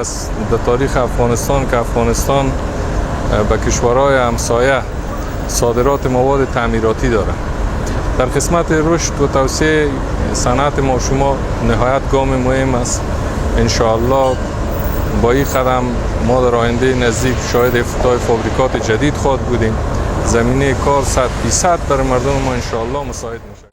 است در تاریخ افغانستان که افغانستان به کشورهای همسایه صادرات مواد تعمیراتی دارد. در قسمت رشد و توسعه صنعت ما شما نهایت گام مهم است. انشاءالله با این قدم ما در آینده نزدیک شاهد افتتاح فابریکات جدید خواهد بودیم. زمینه کار 100% در مردم ما انشاءالله مساعد میشه.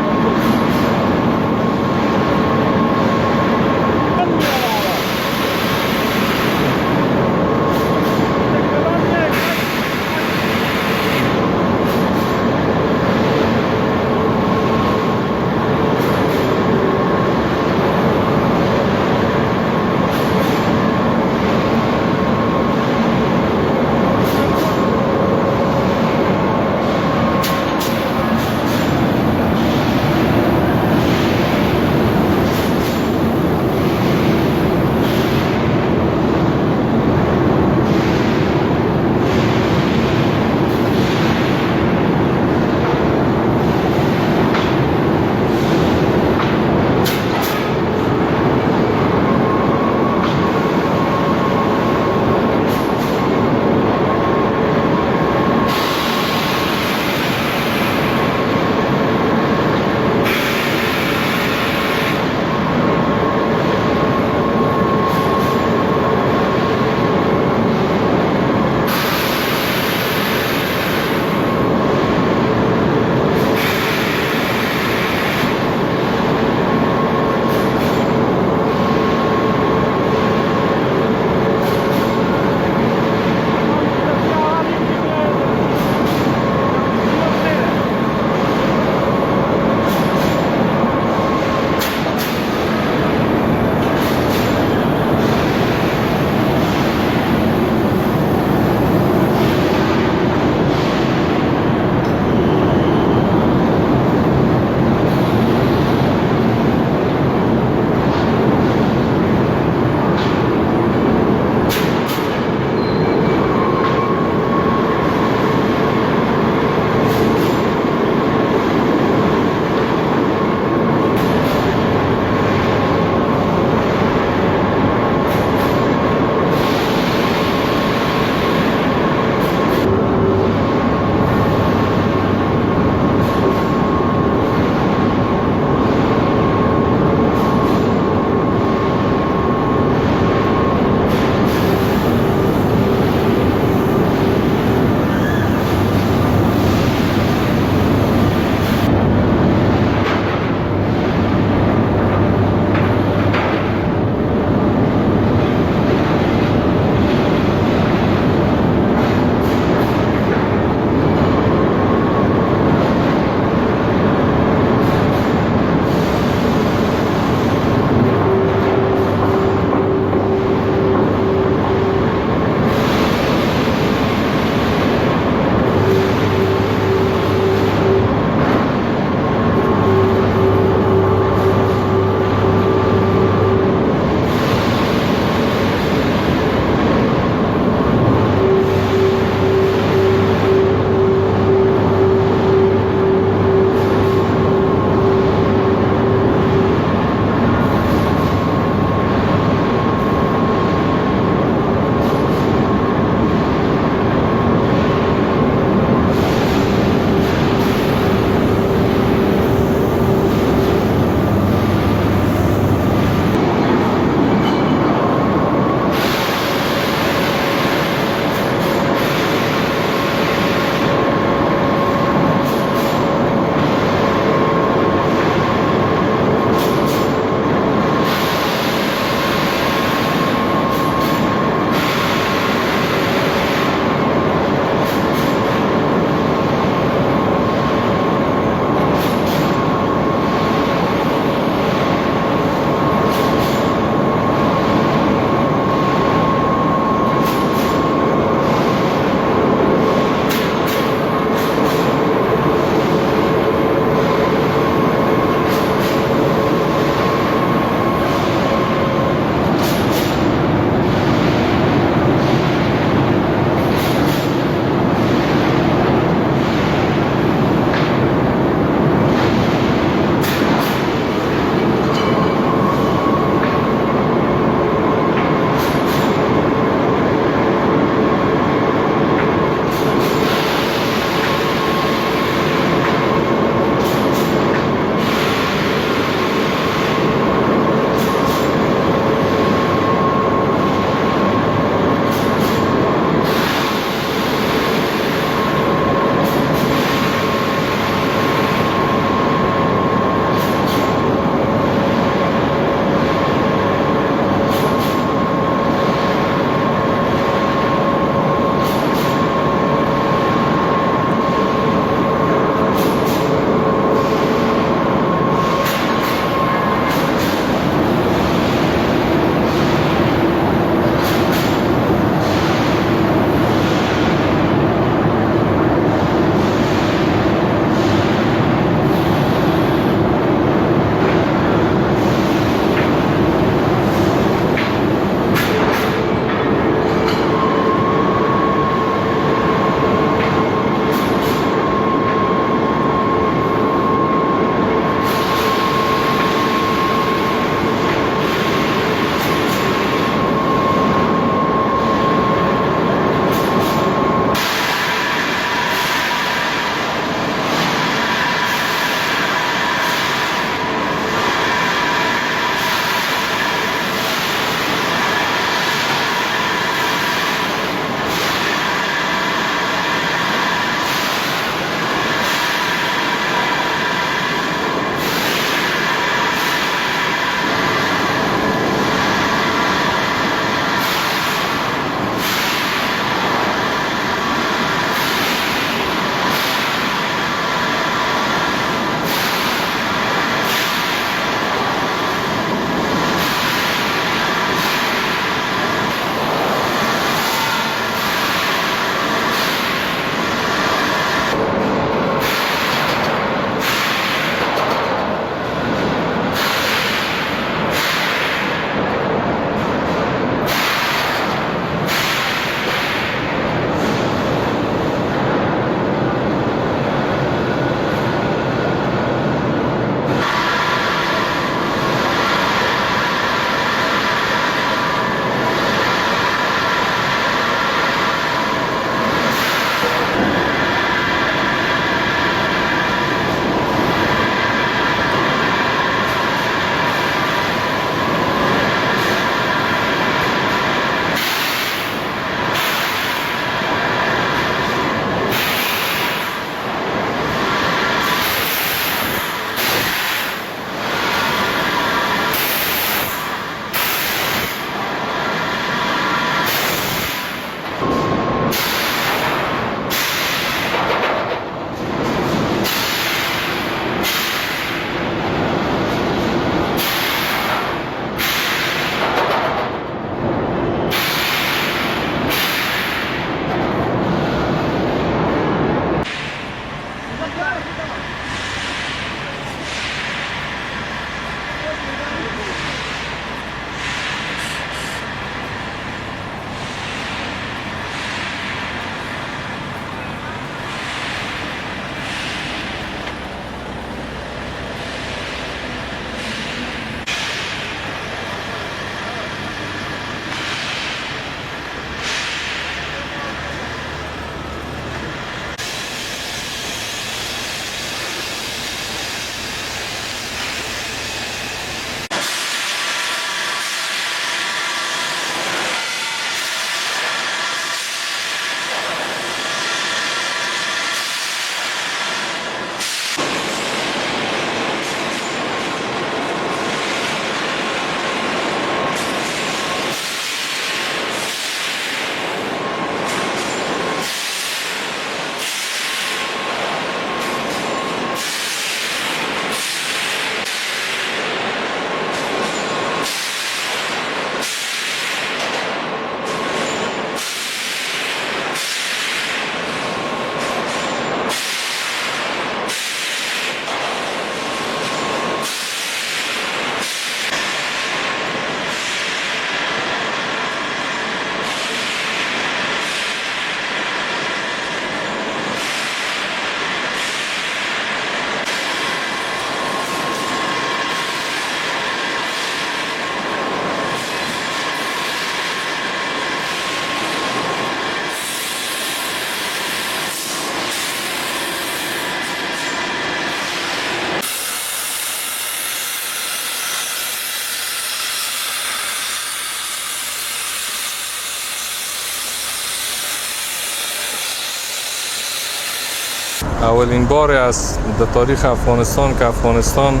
اولین بار است در تاریخ افغانستان که افغانستان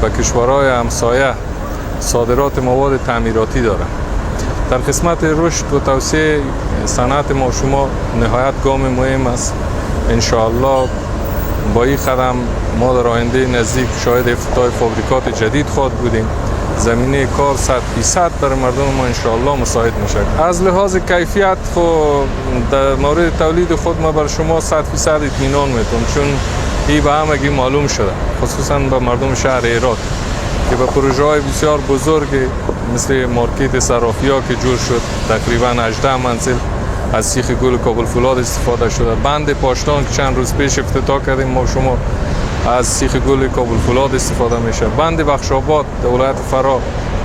به کشورهای همسایه صادرات مواد تعمیراتی دارد. در قسمت رشد و توسعه صنعت ما شما نهایت گام مهم است. انشاءالله با این قدم ما در آینده نزدیک شاید افتتاح فابریکات جدید خواهد بودیم. زمینه کار 100% برای مردم ما انشاءالله مساعد میشه. از لحاظ کیفیت در مورد تولید خود ما بر شما 100% اطمینان میتونم، چون این به همگی معلوم شده، خصوصا به مردم شهر هرات که به پروژه های بسیار بزرگ مثل مارکت صرافی‌ها که جور شد، تقریبا 18 منزل از سیخ گل کابل فولاد استفاده شده. بند پاشدان که چند روز پیش افتتاح کردیم ما شما از سیخ گل کابل فولاد استفاده میشه. بند بخشاباد در ولایت فرا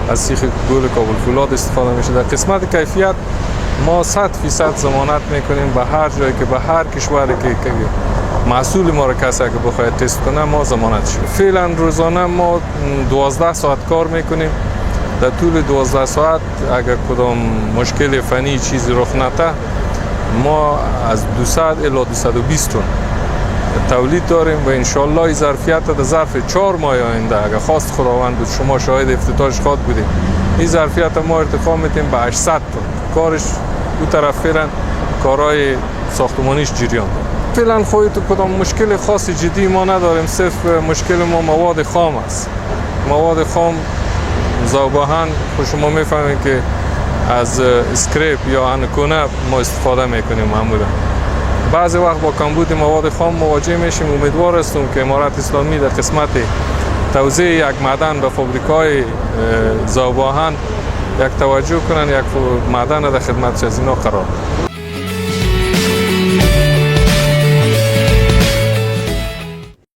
از سیخ گل کابل فولاد استفاده میشه. در قسمت کیفیت ما 100% ضمانت میکنیم به هر جایی که به هر کشوری که محصول ما را کسی که بخواید تست کنه ما ضمانت شد. فعلا روزانه ما 12 ساعت کار میکنیم. در طول 12 ساعت اگر کدام مشکل فنی چیزی رخ نده ما از 200 الی 220 تن تولید داریم و انشالله این ظرفیت در ظرف 4 ماه آینده اگر خواست خداوند بود شما شاهد افتتاحش خواهد بودیم، این ظرفیت ما ارتقا میتیم به 800 تن. کارش دو طرف فعلا کارهای ساختمانیش جریان داره. فعلا خودت کدام مشکل خاص جدی ما نداریم، صرف مشکل ما مواد خام است. مواد خام ذوباهن شما میفهمید که از اسکریپ یا انکونه ما استفاده میکنیم معمولا. بعضی وقت با کمبود مواد خام مواجه میشیم. امیدوار هستم که امارت اسلامی در قسمت توزیع یک معدن به فابریکای ذوباهن یک توجه کنن، یک معدن در خدمت از اینا قرار